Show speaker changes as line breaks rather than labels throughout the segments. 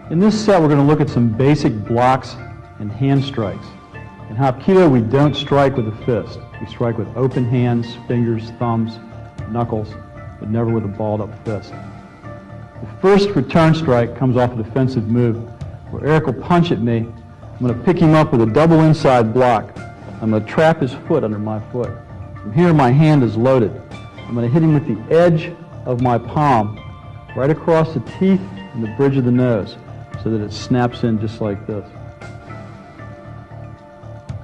In this set, we're going to look at some basic blocks and hand strikes. In Hapkido, we don't strike with a fist. We strike with open hands, fingers, thumbs, knuckles, but never with a balled-up fist. The first return strike comes off a defensive move where Eric will punch at me. I'm going to pick him up with a double inside block. I'm going to trap his foot under my foot. From here, my hand is loaded. I'm going to hit him with the edge of my palm right across the teeth and the bridge of the nose so that it snaps in just like this.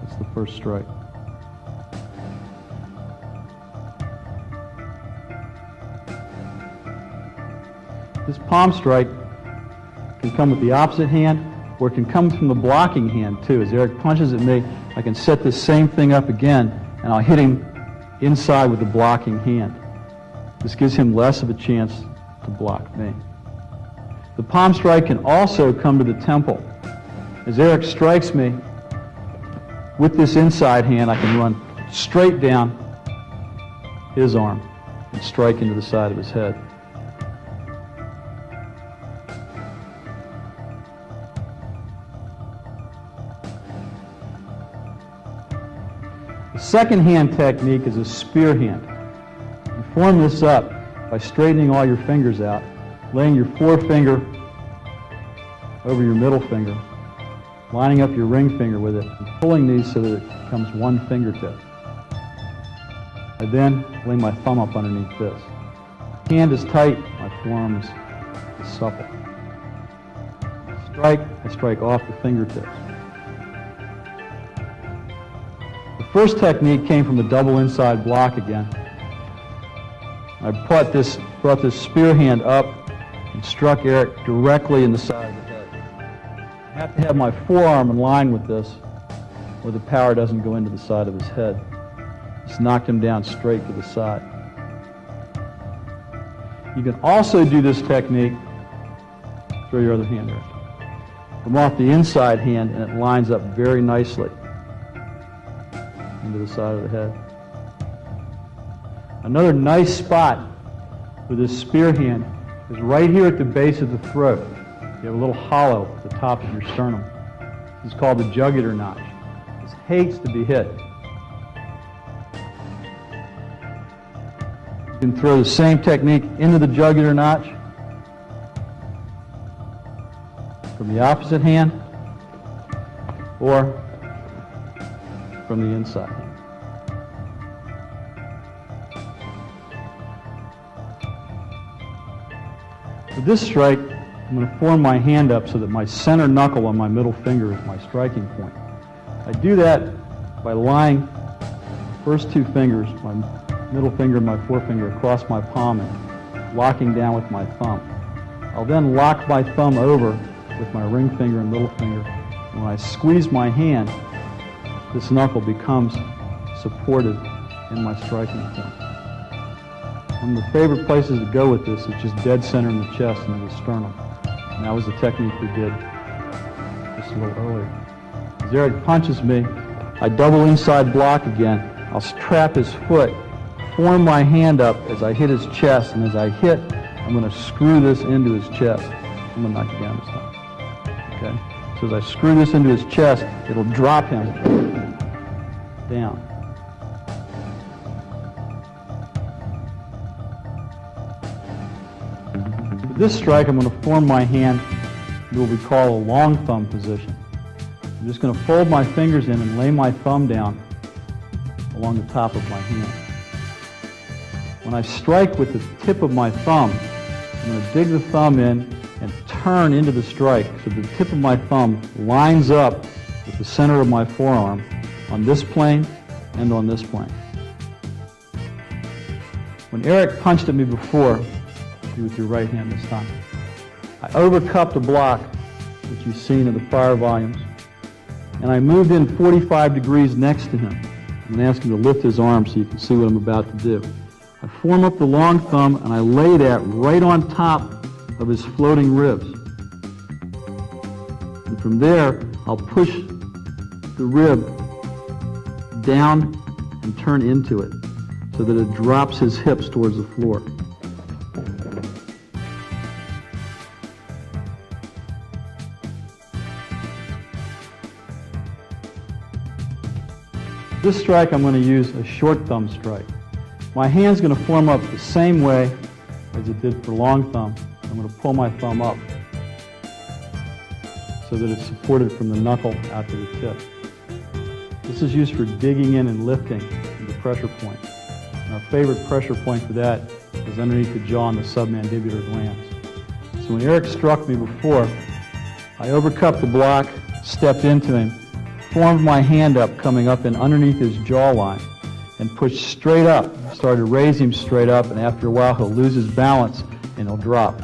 That's the first strike. This palm strike can come with the opposite hand, or it can come from the blocking hand too. As Eric punches at me, I can set this same thing up again, and I'll hit him inside with the blocking hand. This gives him less of a chance to block me. The palm strike can also come to the temple. As Eric strikes me, with this inside hand, I can run straight down his arm and strike into the side of his head. The second hand technique is a spear hand. You form this up by straightening all your fingers out, laying your forefinger over your middle finger, lining up your ring finger with it, and pulling these so that it becomes one fingertip. I then lay my thumb up underneath this. Hand is tight, my forearm is supple. I strike off the fingertips. The first technique came from the double inside block again. I brought this spear hand up and struck Eric directly in the side of the head. I have to have my forearm in line with this, or the power doesn't go into the side of his head. Just knocked him down straight to the side. You can also do this technique, throw your other hand there, from off the inside hand, and it lines up very nicely into the side of the head. Another nice spot for this spear hand is right here at the base of the throat. You have a little hollow at the top of your sternum. This is called the jugular notch. This hates to be hit. You can throw the same technique into the jugular notch from the opposite hand or from the inside hand. For this strike, I'm going to form my hand up so that my center knuckle on my middle finger is my striking point. I do that by lying the first two fingers, my middle finger and my forefinger, across my palm and locking down with my thumb. I'll then lock my thumb over with my ring finger and middle finger, and when I squeeze my hand, this knuckle becomes supported in my striking point. One of the favorite places to go with this is just dead center in the chest and in the sternum. And that was the technique we did just a little earlier. As Eric punches me, I double inside block again. I'll trap his foot, form my hand up as I hit his chest, and as I hit, I'm going to screw this into his chest. I'm going to knock you down this time. Okay? So as I screw this into his chest, it'll drop him down. For this strike, I'm going to form my hand in what we call a long thumb position. I'm just going to fold my fingers in and lay my thumb down along the top of my hand. When I strike with the tip of my thumb, I'm going to dig the thumb in and turn into the strike so the tip of my thumb lines up with the center of my forearm on this plane and on this plane. When Eric punched at me before, do with your right hand this time, I overcupped a block, which you've seen in the prior volumes, and I moved in 45 degrees next to him. I'm going to ask him to lift his arm so you can see what I'm about to do. I form up the long thumb and I lay that right on top of his floating ribs. And from there, I'll push the rib down and turn into it so that it drops his hips towards the floor. This strike, I'm going to use a short thumb strike. My hand's going to form up the same way as it did for long thumb. I'm going to pull my thumb up so that it's supported from the knuckle out to the tip. This is used for digging in and lifting the pressure point. And our favorite pressure point for that is underneath the jaw and the submandibular glands. So when Eric struck me before, I overcupped the block, stepped into him, formed my hand up coming up and underneath his jawline, and pushed straight up. Started to raise him straight up, and after a while he'll lose his balance and he'll drop.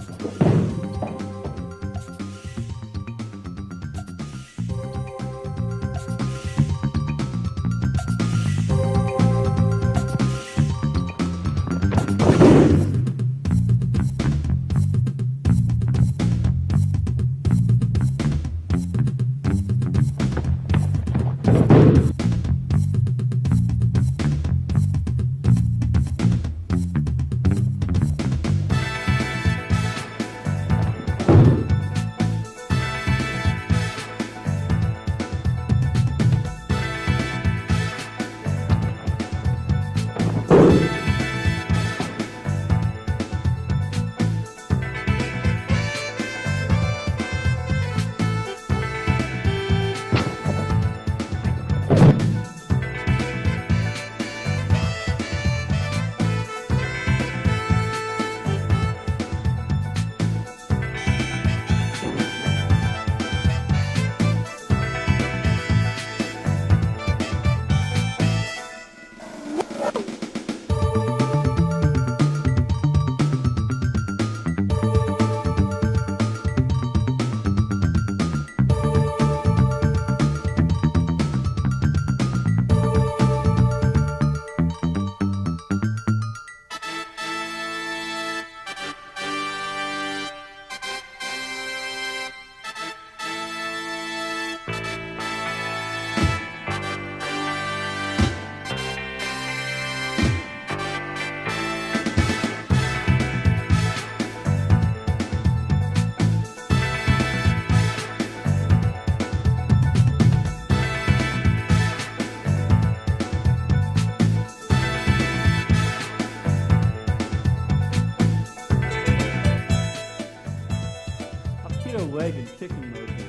Leg and kicking motion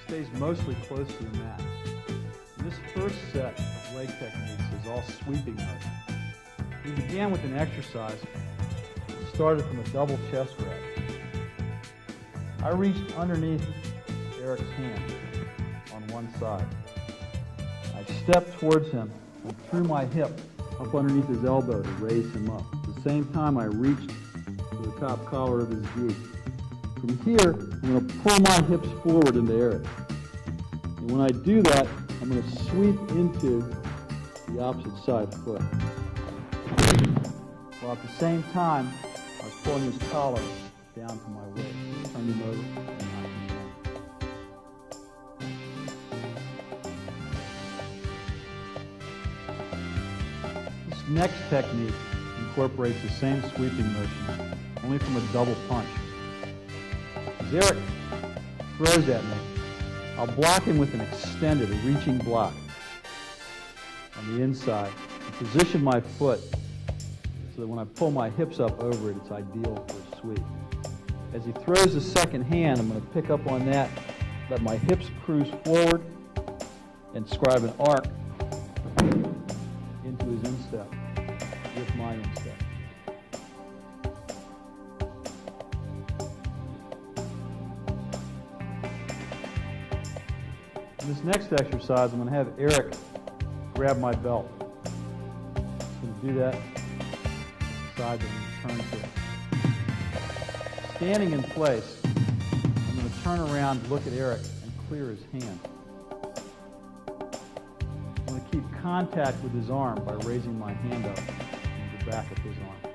stays mostly close to the mat. And this first set of leg techniques is all sweeping motion. We began with an exercise that started from a double chest grab. I reached underneath Eric's hand on one side. I stepped towards him and threw my hip up underneath his elbow to raise him up. At the same time, I reached to the top collar of his gi. From here, I'm going to pull my hips forward into Eric. And when I do that, I'm going to sweep into the opposite side foot. While at the same time, I was pulling his collar down to my waist. Turn him over and knock him down. This next technique incorporates the same sweeping motion, only from a double punch. As Eric throws at me, I'll block him with an extended, reaching block on the inside and position my foot so that when I pull my hips up over it, it's ideal for a sweep. As he throws the second hand, I'm going to pick up on that, let my hips cruise forward, and scribe an arc into his instep with my instep. In this next exercise, I'm going to have Eric grab my belt. Just going to do that side and turn to it. Standing in place, I'm going to turn around, look at Eric, and clear his hand. I'm going to keep contact with his arm by raising my hand up to the back of his arm.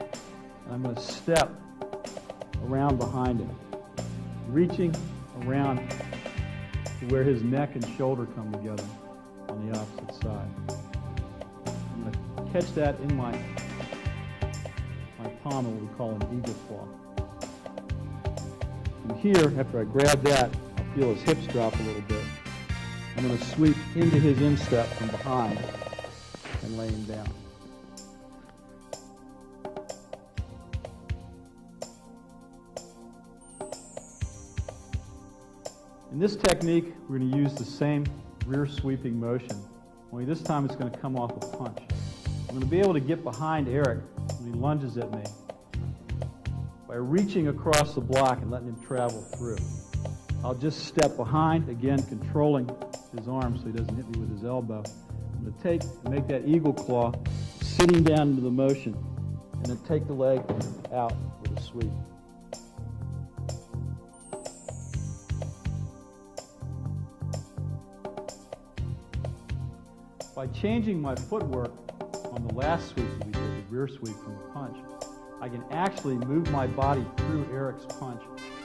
And I'm going to step around behind him, reaching around to where his neck and shoulder come together on the opposite side. I'm going to catch that in my palm, what we call an eagle claw. And here, after I grab that, I'll feel his hips drop a little bit. I'm going to sweep into his instep from behind and laying down. In this technique, we're going to use the same rear sweeping motion, only this time it's going to come off a punch. I'm going to be able to get behind Eric when he lunges at me by reaching across the block and letting him travel through. I'll just step behind, again controlling his arm so he doesn't hit me with his elbow. I'm going to make that eagle claw, sitting down into the motion, and then take the leg out with a sweep. By changing my footwork on the last sweep that we did, the rear sweep from the punch, I can actually move my body through Eric's punch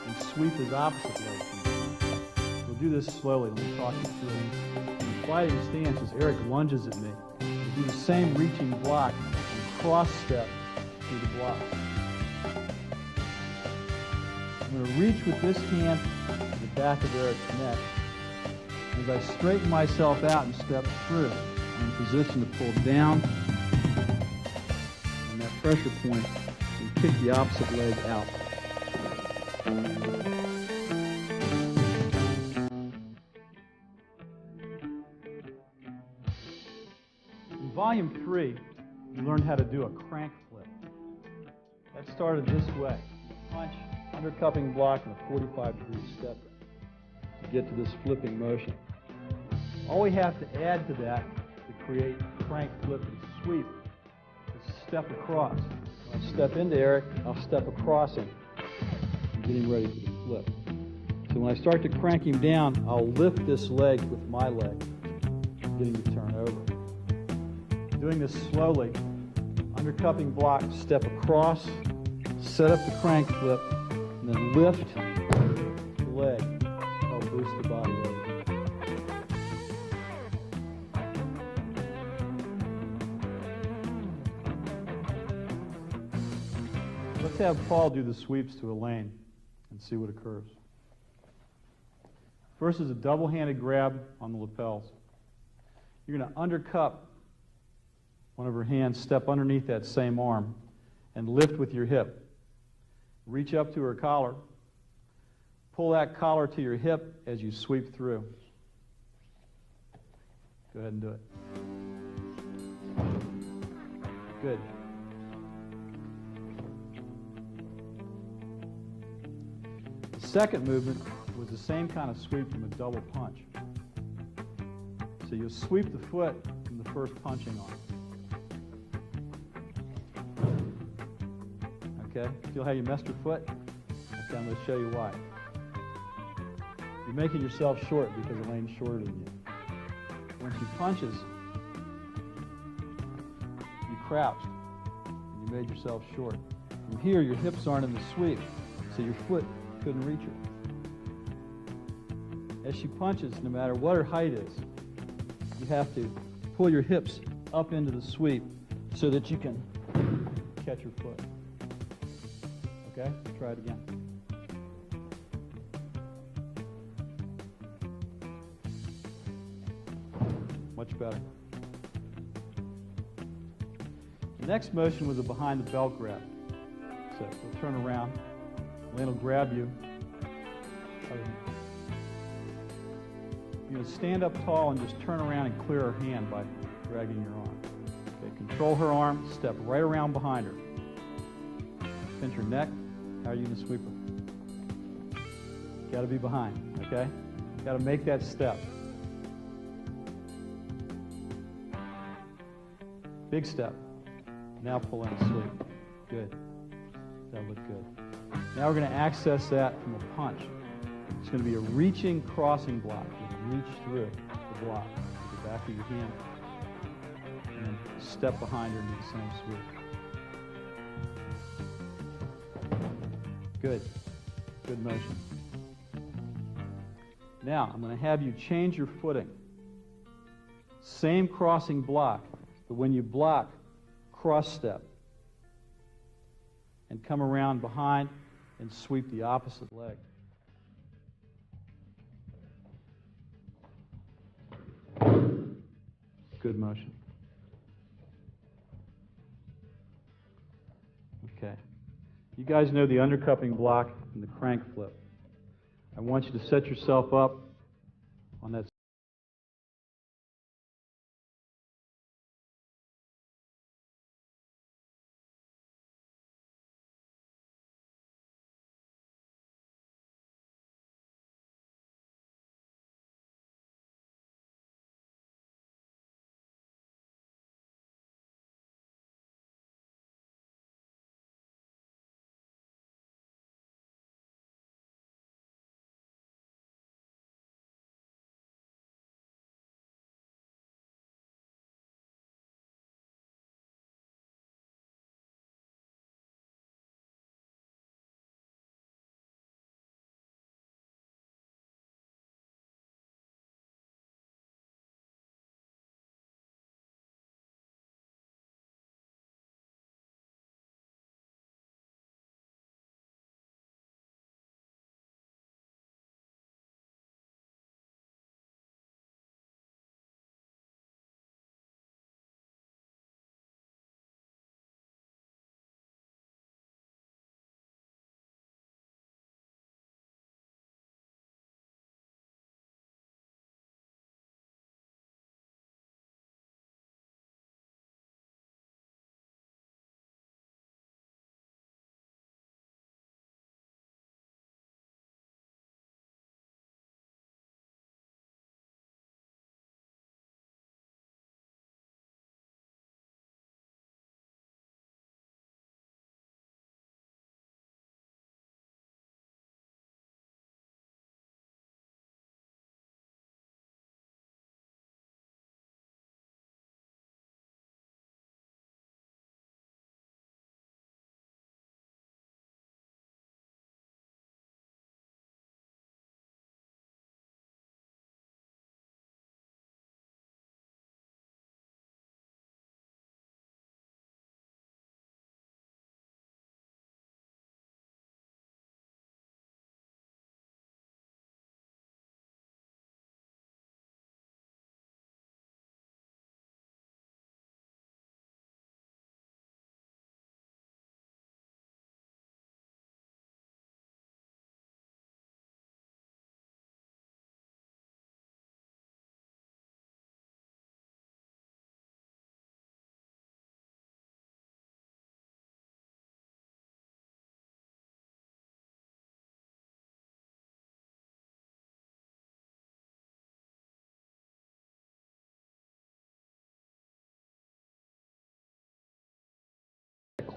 and sweep his opposite leg from the punch. We'll do this slowly. Let me talk you through it. In the fighting stance, as Eric lunges at me, we'll do the same reaching block and cross step through the block. I'm going to reach with this hand to the back of Eric's neck. As I straighten myself out and step through, I'm in position to pull down on that pressure point and kick the opposite leg out. In Volume 3, we learned how to do a crank flip. That started this way. Punch, undercupping block, and a 45-degree step to get to this flipping motion. All we have to add to that to create crank, flip, and sweep is step across. When I step into Eric, I'll step across him, getting ready for the flip. So when I start to crank him down, I'll lift this leg with my leg, getting to turn over. Doing this slowly, undercupping block, step across, set up the crank flip, and then lift the leg. I'll boost the body over. Let's have Paul do the sweeps to Elaine and see what occurs. First is a double-handed grab on the lapels. You're going to undercup one of her hands, step underneath that same arm, and lift with your hip. Reach up to her collar. Pull that collar to your hip as you sweep through. Go ahead and do it. Good. The second movement was the same kind of sweep from a double punch. So you'll sweep the foot from the first punching arm. Okay? Feel how you messed your foot? Okay, I'm going to show you why. You're making yourself short because Elaine's shorter than you. When she punches, you crouched and you made yourself short. From here, your hips aren't in the sweep, so your foot couldn't reach her. As she punches, no matter what her height is, you have to pull your hips up into the sweep so that you can catch her foot. Okay? Try it again. Much better. The next motion was a behind the belt grab. So you'll turn around. Elaine will grab you. You're going to stand up tall and just turn around and clear her hand by dragging your arm. Okay, control her arm, step right around behind her. Pinch her neck. How are you going to sweep her? Got to be behind, okay? Got to make that step. Big step. Now pull in a sweep. Good. That looked good. Now we're going to access that from a punch. It's going to be a reaching crossing block. You reach through the block with the back of your hand and then step behind her into the same sweep. Good. Good motion. Now I'm going to have you change your footing. Same crossing block, but when you block, cross step and come around behind and sweep the opposite leg. Good motion. guys know the undercupping block and the crank flip. I want you to set yourself up on that.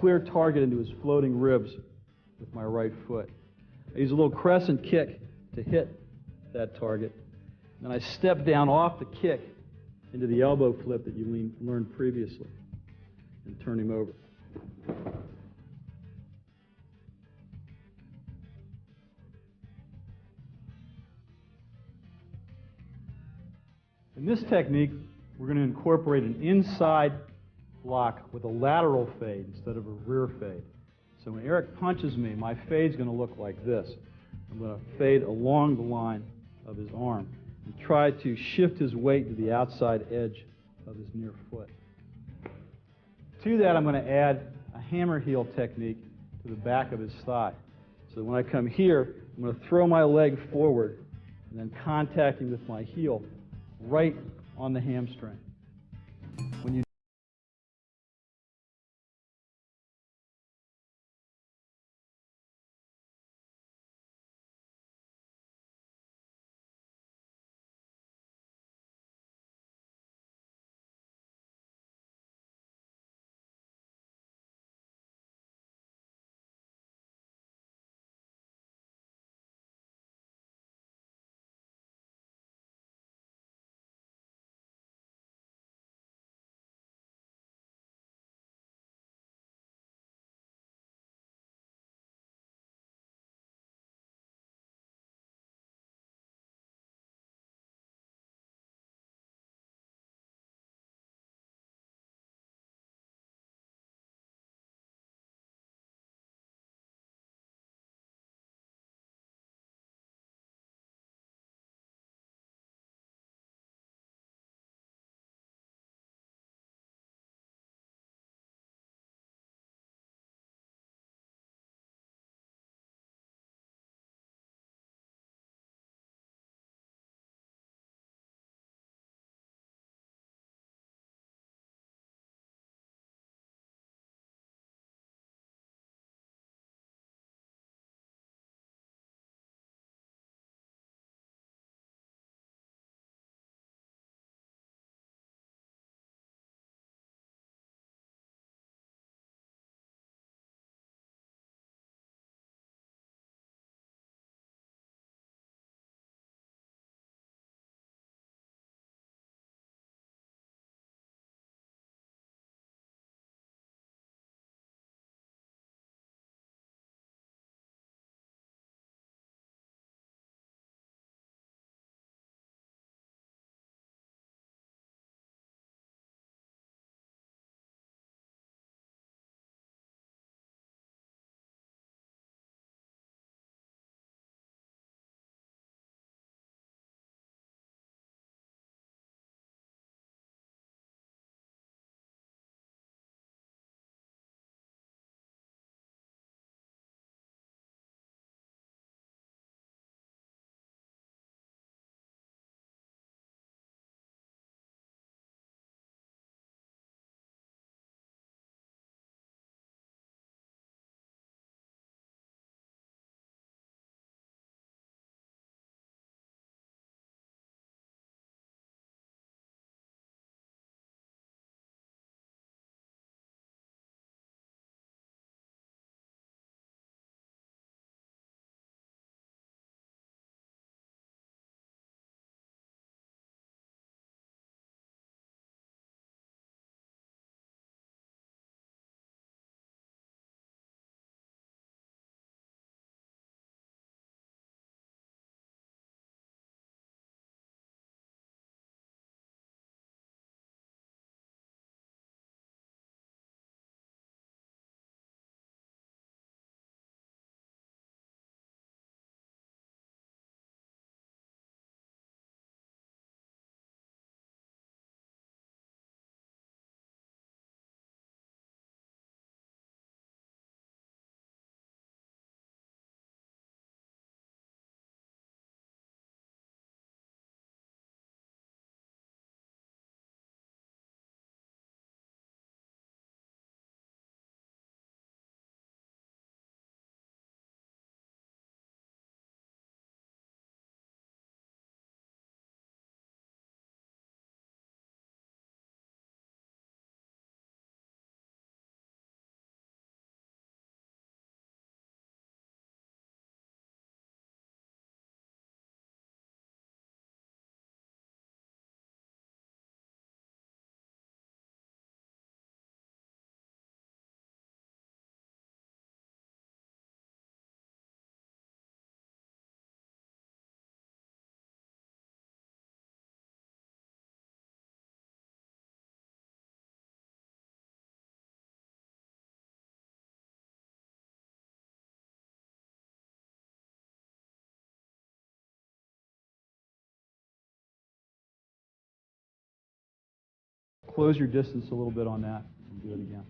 Clear target into his floating ribs with my right foot. I use a little crescent kick to hit that target. Then I step down off the kick into the elbow flip that you learned previously and turn him over. In this technique, we're going to incorporate an inside block with a lateral fade instead of a rear fade. So when Eric punches me, my fade's going to look like this. I'm going to fade along the line of his arm and try to shift his weight to the outside edge of his near foot. To that, I'm going to add a hammer heel technique to the back of his thigh. So when I come here, I'm going to throw my leg forward and then contacting with my heel right on the hamstring. When you close your distance a little bit on that and do it again.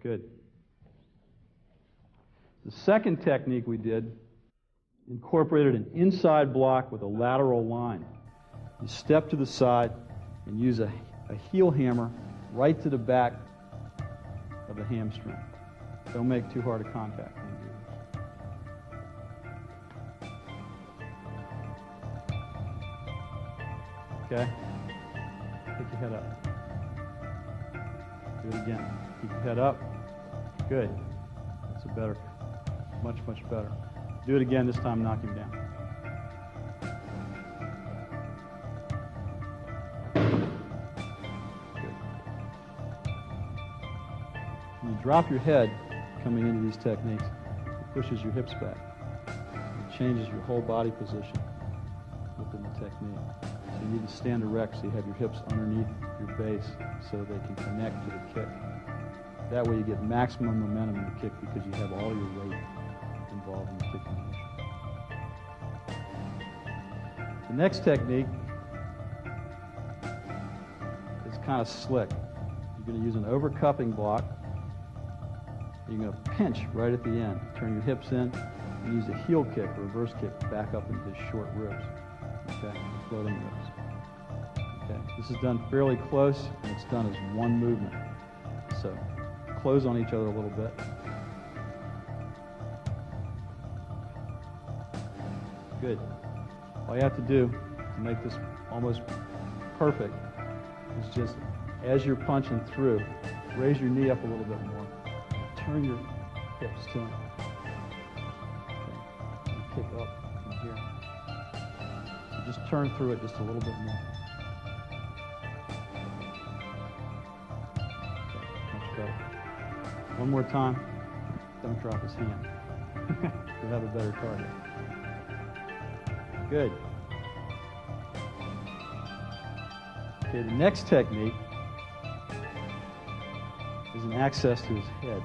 Good. The second technique we did incorporated an inside block with a lateral line. You step to the side and use a heel hammer right to the back of the hamstring. Don't make too hard a contact when you do this. Okay? Pick your head up. Do it again. Keep your head up. Good. That's a better, much better. Do it again, this time knock him down. Good. When you drop your head coming into these techniques, it pushes your hips back. It changes your whole body position within the technique. So you need to stand erect so you have your hips underneath your base so they can connect to the kick. That way you get maximum momentum in the kick because you have all your weight involved in the kicking motion. The next technique is kind of slick. You're going to use an overcupping block. You're going to pinch right at the end. Turn your hips in and use a heel kick, a reverse kick, back up into his short ribs. Okay, floating ribs. Okay, this is done fairly close and it's done as one movement. So close on each other a little bit. Good. All you have to do to make this almost perfect is just, as you're punching through, raise your knee up a little bit more. Turn your hips to him. Okay. And kick up from here. So just turn through it just a little bit more. Okay. Much better. One more time. Don't drop his hand. You'll have a better target. Good. Okay, the next technique is an access to his head.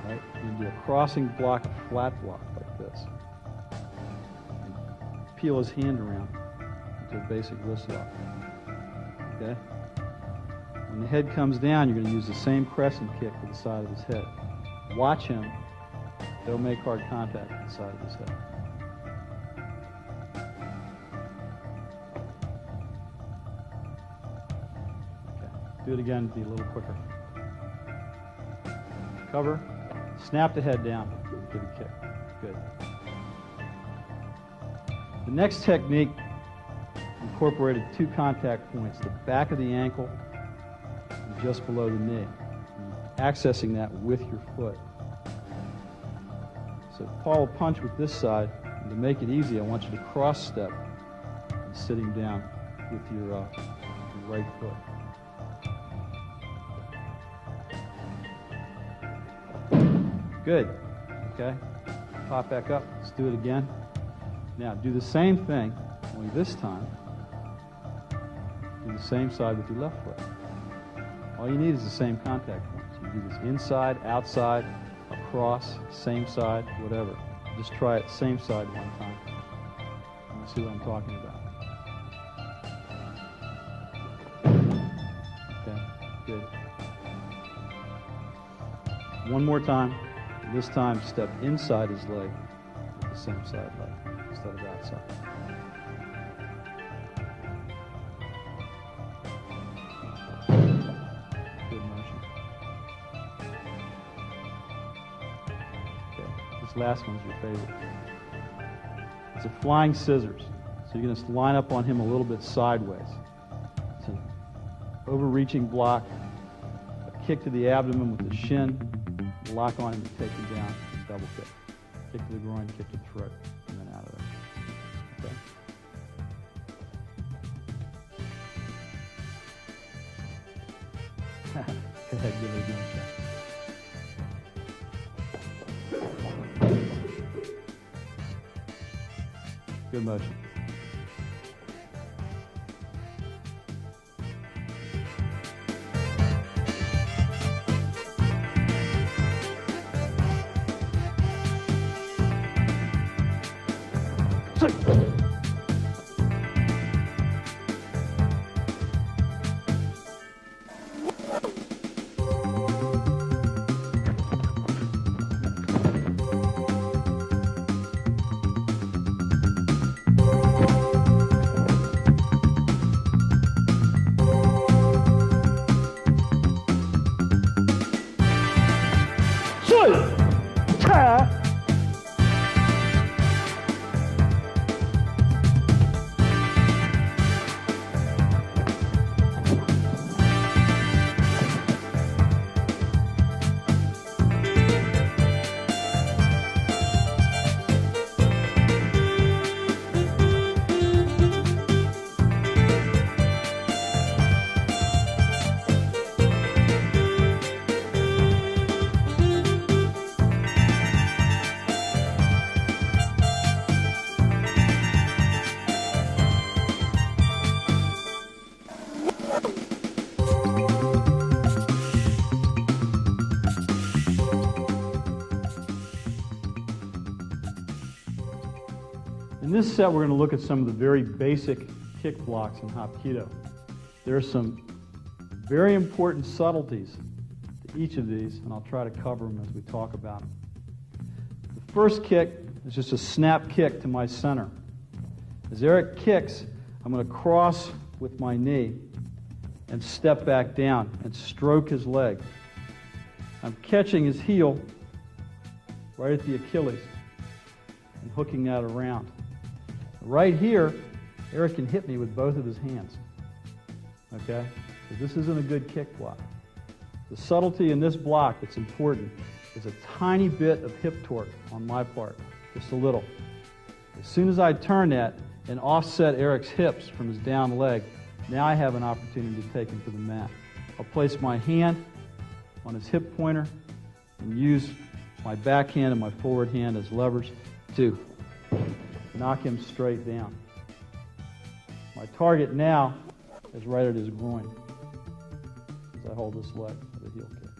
Right? You do a crossing block, a flat block like this. And peel his hand around into a basic wrist lock. Okay? When the head comes down, you're going to use the same crescent kick to the side of his head. Watch him. Don't make hard contact with the side of his head. Do it again, be a little quicker. Cover, snap the head down, give a kick. Good. The next technique incorporated two contact points, the back of the ankle and just below the knee. Accessing that with your foot. So Paul will punch with this side, and to make it easy, I want you to cross step and sitting down with your right foot. Good. Okay. Pop back up. Let's do it again. Now do the same thing, only this time do the same side with your left foot. All you need is the same contact points. You do this inside, outside, across, same side, whatever. Just try it same side one time. And you'll see what I'm talking about. Okay. Good. One more time. This time, step inside his leg with the same side leg instead of outside. Good motion. Okay, this last one's your favorite. It's a flying scissors. So you're going to line up on him a little bit sideways. It's an overreaching block, a kick to the abdomen with the shin, lock on him and take him down, double kick. Kick to the groin, kick to the throat, and then out of there. Okay? Go ahead, give it a shot. Good motion. In this set, we're going to look at some of the very basic kick blocks in Hapkido. There are some very important subtleties to each of these, and I'll try to cover them as we talk about them. The first kick is just a snap kick to my center. As Eric kicks, I'm going to cross with my knee and step back down and stroke his leg. I'm catching his heel right at the Achilles and hooking that around. Right here, Eric can hit me with both of his hands. Okay? So this isn't a good kick block. The subtlety in this block that's important is a tiny bit of hip torque on my part, just a little. As soon as I turn that and offset Eric's hips from his down leg, now I have an opportunity to take him to the mat. I'll place my hand on his hip pointer and use my backhand and my forward hand as levers to knock him straight down. My target now is right at his groin as I hold this leg with a heel kick.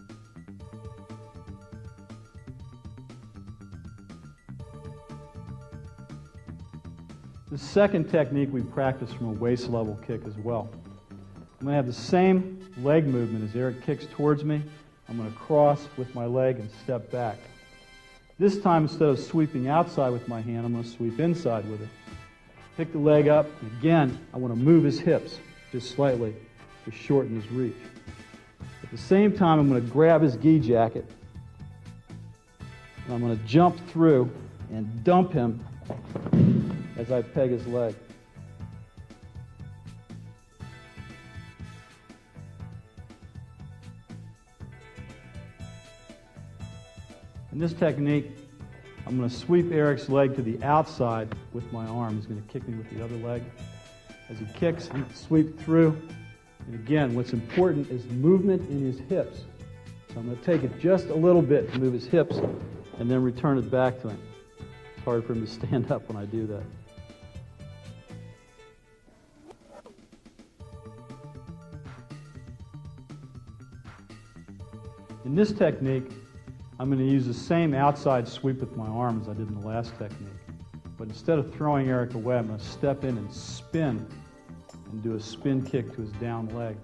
The second technique we practice from a waist level kick as well. I'm going to have the same leg movement as Eric kicks towards me. I'm going to cross with my leg and step back. This time, instead of sweeping outside with my hand, I'm going to sweep inside with it. Pick the leg up, and again, I want to move his hips just slightly to shorten his reach. At the same time, I'm going to grab his gi jacket, and I'm going to jump through and dump him as I peg his leg. In this technique, I'm going to sweep Eric's leg to the outside with my arm. He's going to kick me with the other leg. As he kicks, I'm going to sweep through. And again, what's important is movement in his hips. So I'm going to take it just a little bit to move his hips and then return it back to him. It's hard for him to stand up when I do that. In this technique, I'm going to use the same outside sweep with my arm as I did in the last technique. But instead of throwing Eric away, I'm going to step in and spin and do a spin kick to his down leg.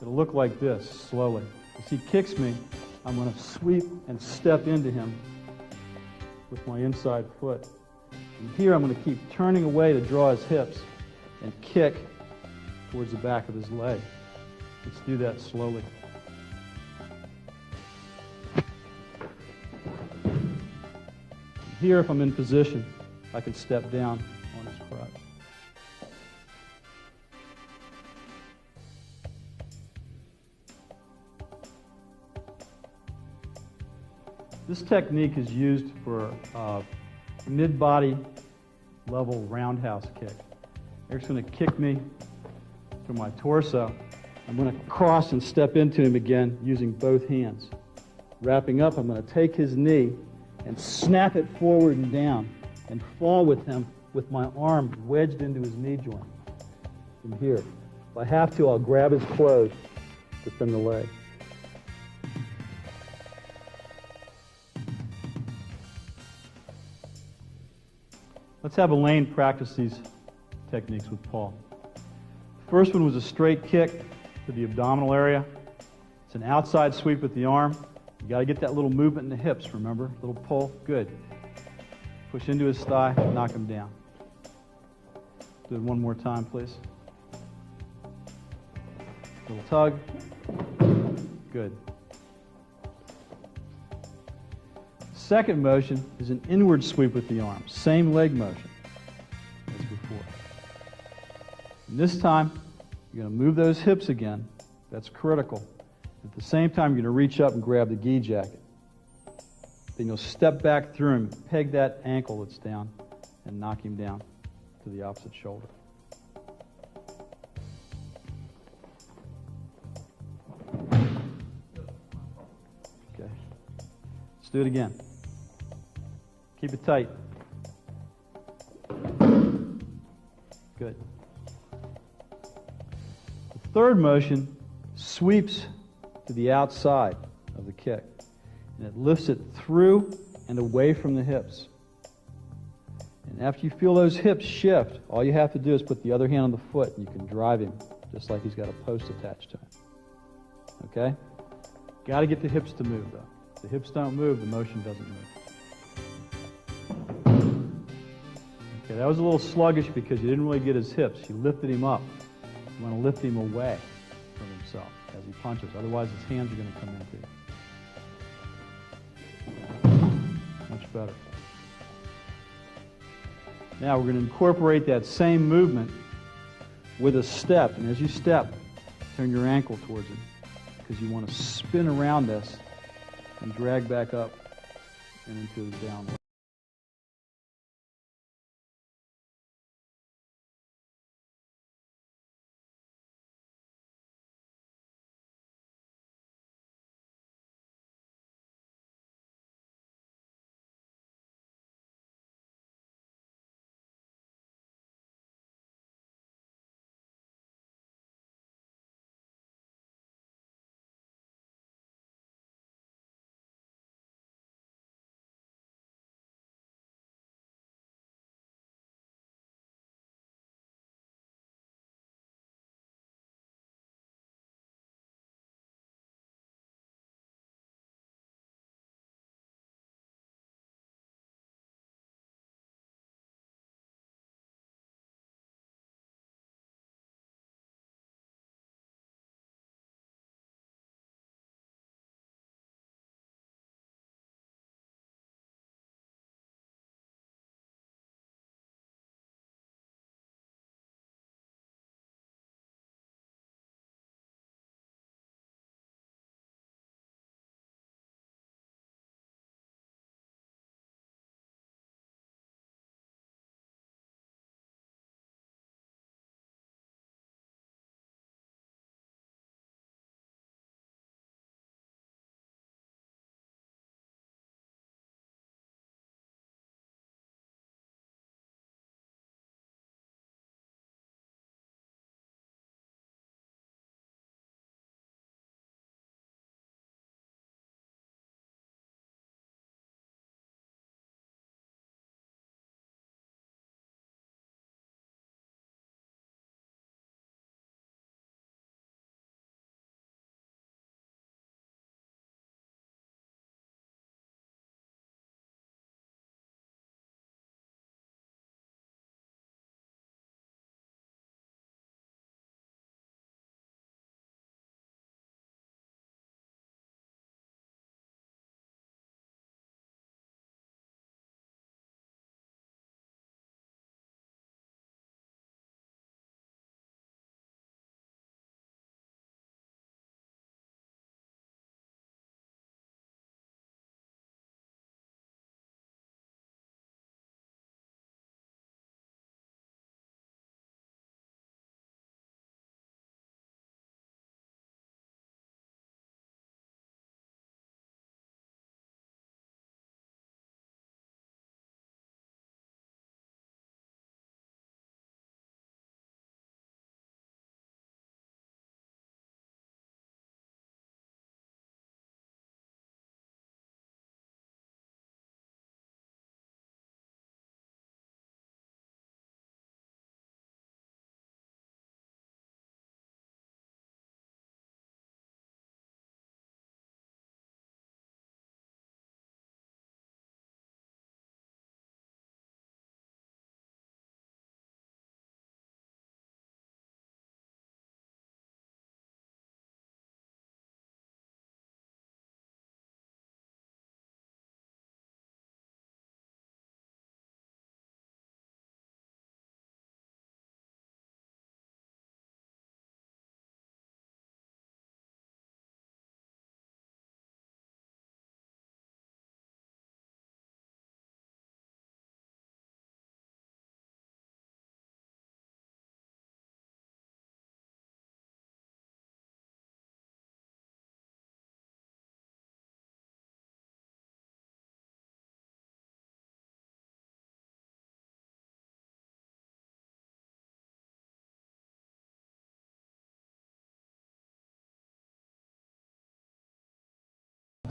It'll look like this, slowly. As he kicks me, I'm going to sweep and step into him with my inside foot. And here I'm going to keep turning away to draw his hips and kick towards the back of his leg. Let's do that slowly. Here, if I'm in position, I can step down on his crotch. This technique is used for mid-body level roundhouse kick. Eric's going to kick me through my torso. I'm going to cross and step into him again using both hands. Wrapping up, I'm going to take his knee and snap it forward and down and fall with him with my arm wedged into his knee joint from here. If I have to, I'll grab his clothes within the leg. Let's have Elaine practice these techniques with Paul. The first one was a straight kick to the abdominal area. It's an outside sweep with the arm. You got to get that little movement in the hips, remember? Little pull. Good. Push into his thigh, knock him down. Do it one more time, please. Little tug. Good. Second motion is an inward sweep with the arm. Same leg motion as before. And this time, you're going to move those hips again. That's critical. At the same time, you're going to reach up and grab the gi jacket. Then you'll step back through him, peg that ankle that's down, and knock him down to the opposite shoulder. Okay. Let's do it again. Keep it tight. Good. The third motion sweeps to the outside of the kick, and it lifts it through and away from the hips. And after you feel those hips shift, all you have to do is put the other hand on the foot, and you can drive him just like he's got a post attached to him. Okay? Got to get the hips to move, though. If the hips don't move, the motion doesn't move. Okay, that was a little sluggish because you didn't really get his hips. You lifted him up. You want to lift him away from himself as he punches. Otherwise, his hands are going to come into you. Much better. Now we're going to incorporate that same movement with a step. And as you step, turn your ankle towards him because you want to spin around this and drag back up and into the downward.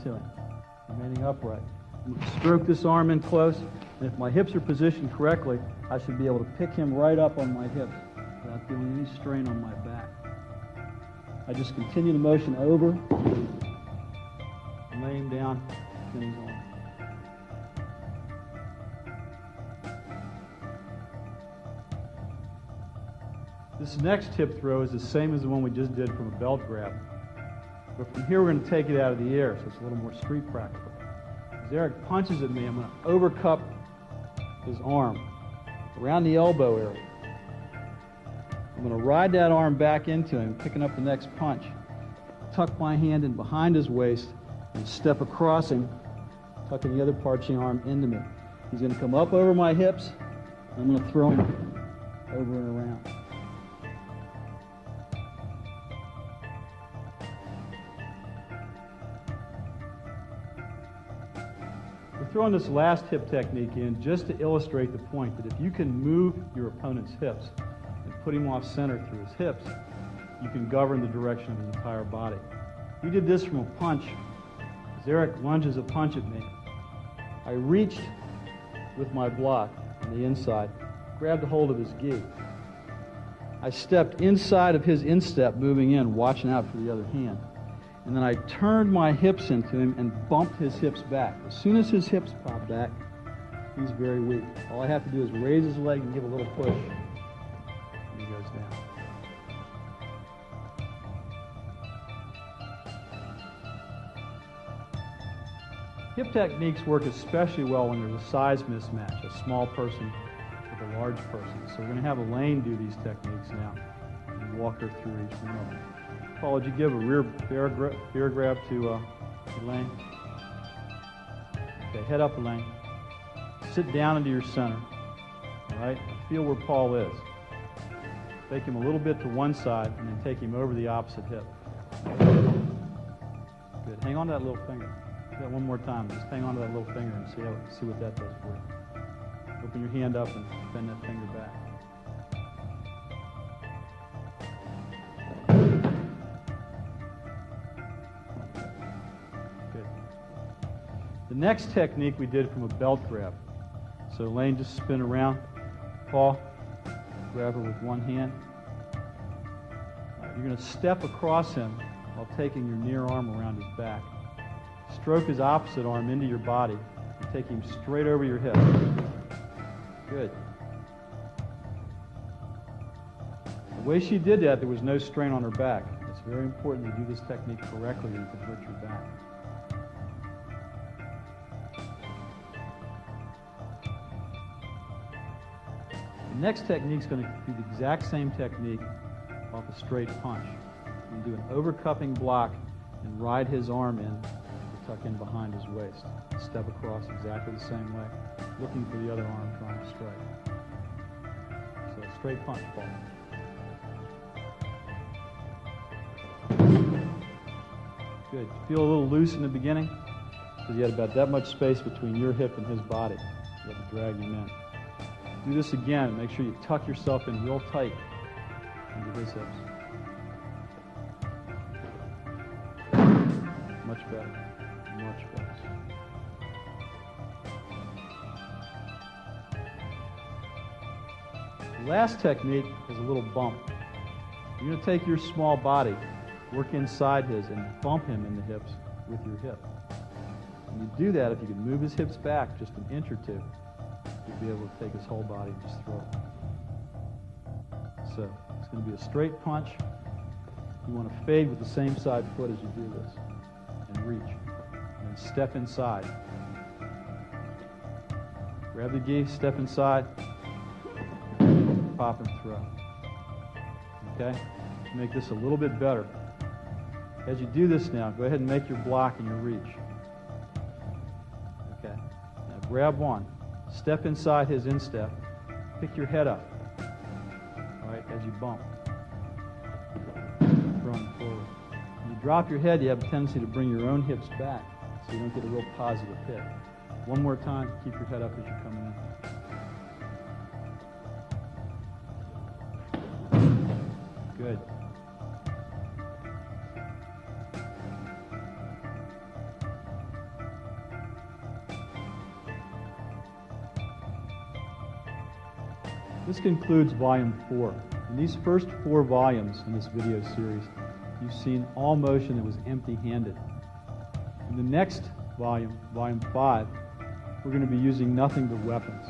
into him, remaining upright. I'm going to stroke this arm in close, and if my hips are positioned correctly, I should be able to pick him right up on my hips without feeling any strain on my back. I just continue the motion over, lay him down, pin his arm. This next hip throw is the same as the one we just did from a belt grab. But from here, we're going to take it out of the air, so it's a little more street practical. As Eric punches at me, I'm going to overcup his arm around the elbow area. I'm going to ride that arm back into him, picking up the next punch. Tuck my hand in behind his waist and step across him, tucking the other part of the arm into me. He's going to come up over my hips, and I'm going to throw him over and around. We're throwing this last hip technique in just to illustrate the point that if you can move your opponent's hips and put him off center through his hips, you can govern the direction of his entire body. We did this from a punch. As Eric lunges a punch at me, I reached with my block on the inside, grabbed a hold of his gi. I stepped inside of his instep, moving in, watching out for the other hand. And then I turned my hips into him and bumped his hips back. As soon as his hips pop back, he's very weak. All I have to do is raise his leg and give a little push, and he goes down. Hip techniques work especially well when there's a size mismatch, a small person with a large person. So we're going to have Elaine do these techniques now and walk her through each one of them. Paul, would you give a rear bear grab to Elaine? Okay, head up, Elaine. Sit down into your center. All right? Feel where Paul is. Take him a little bit to one side and then take him over the opposite hip. Good. Hang on to that little finger. Do that one more time. Just hang on to that little finger and see what that does for you. Open your hand up and bend that finger back. The next technique we did from a belt grab. So Elaine, just spin around. Paul, grab her with one hand. You're going to step across him while taking your near arm around his back. Stroke his opposite arm into your body and take him straight over your hip. Good. The way she did that, there was no strain on her back. It's very important to do this technique correctly or you can hurt your back. The next technique is going to be the exact same technique off a straight punch. You do an overcupping block and ride his arm in to tuck in behind his waist. Step across exactly the same way, looking for the other arm trying to strike. So a straight punch, Paul. Good. Feel a little loose in the beginning because you had about that much space between your hip and his body. You have to drag him in. Do this again. Make sure you tuck yourself in real tight into his hips. Much better. Much better. The last technique is a little bump. You're going to take your small body, work inside his, and bump him in the hips with your hip. When you do that, if you can move his hips back just an inch or two, you'll be able to take his whole body and just throw it. So it's going to be a straight punch. You want to fade with the same side foot as you do this and reach. And then step inside. Grab the gi, step inside, pop and throw. Okay? Make this a little bit better. As you do this now, go ahead and make your block and your reach. Okay? Now grab one. Step inside his instep. Pick your head up. All right, as you bump. Throwing forward. When you drop your head, you have a tendency to bring your own hips back so you don't get a real positive hit. One more time, keep your head up as you're coming in. Good. This concludes Volume 4. In these first 4 volumes in this video series, you've seen all motion that was empty-handed. In the next volume, Volume 5, we're going to be using nothing but weapons.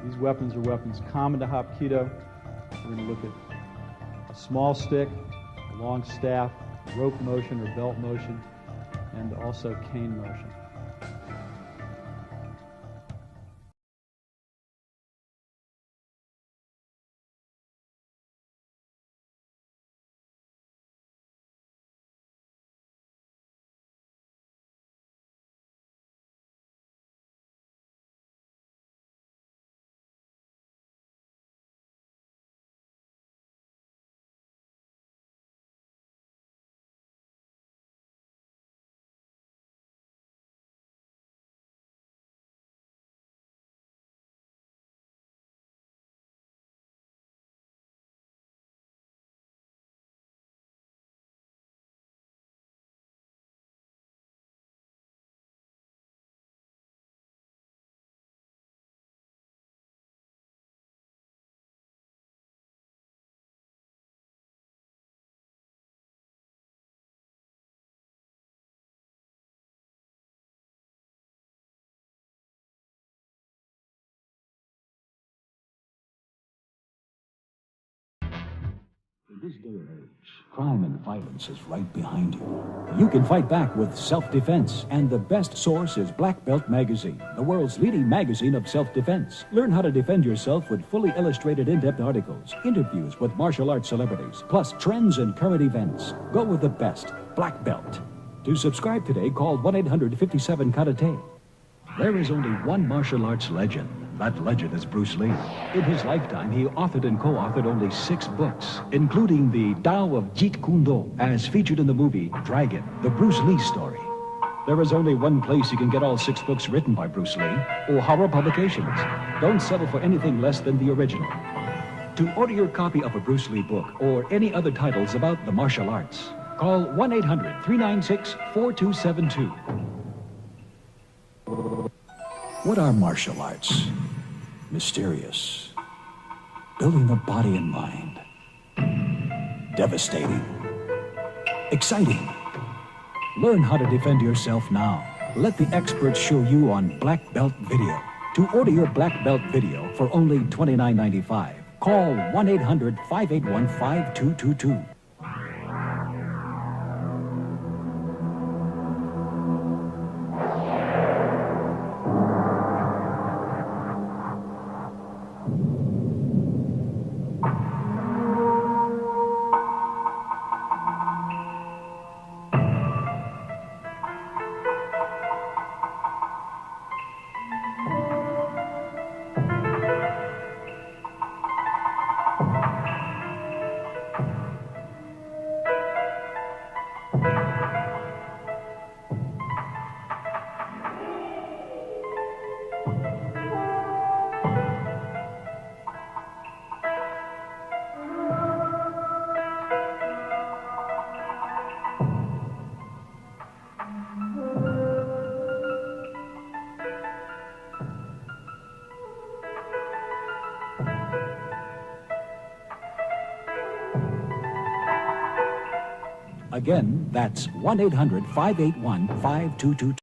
These weapons are weapons common to Hapkido. We're going to look at a small stick, a long staff, rope motion or belt motion, and also cane motion.
In this day and age, crime and violence is right behind you. You can fight back with self-defense, and the best source is Black Belt Magazine, the world's leading magazine of self-defense. Learn how to defend yourself with fully illustrated in-depth articles, interviews with martial arts celebrities, plus trends and current events. Go with the best, Black Belt. To subscribe today, call 1-800-57-KARATE. There is only one martial arts legend. That legend is Bruce Lee. In his lifetime, he authored and co-authored only 6 books, including the Tao of Jeet Kune Do, as featured in the movie Dragon, the Bruce Lee story. There is only one place you can get all 6 books written by Bruce Lee, O'Hara Publications. Don't settle for anything less than the original. To order your copy of a Bruce Lee book or any other titles about the martial arts, call 1-800-396-4272. What are martial arts? Mysterious. Building the body and mind. Devastating. Exciting. Learn how to defend yourself now. Let the experts show you on Black Belt Video. To order your Black Belt Video for only $29.95, call 1-800-581-5222. Again, that's 1-800-581-5222.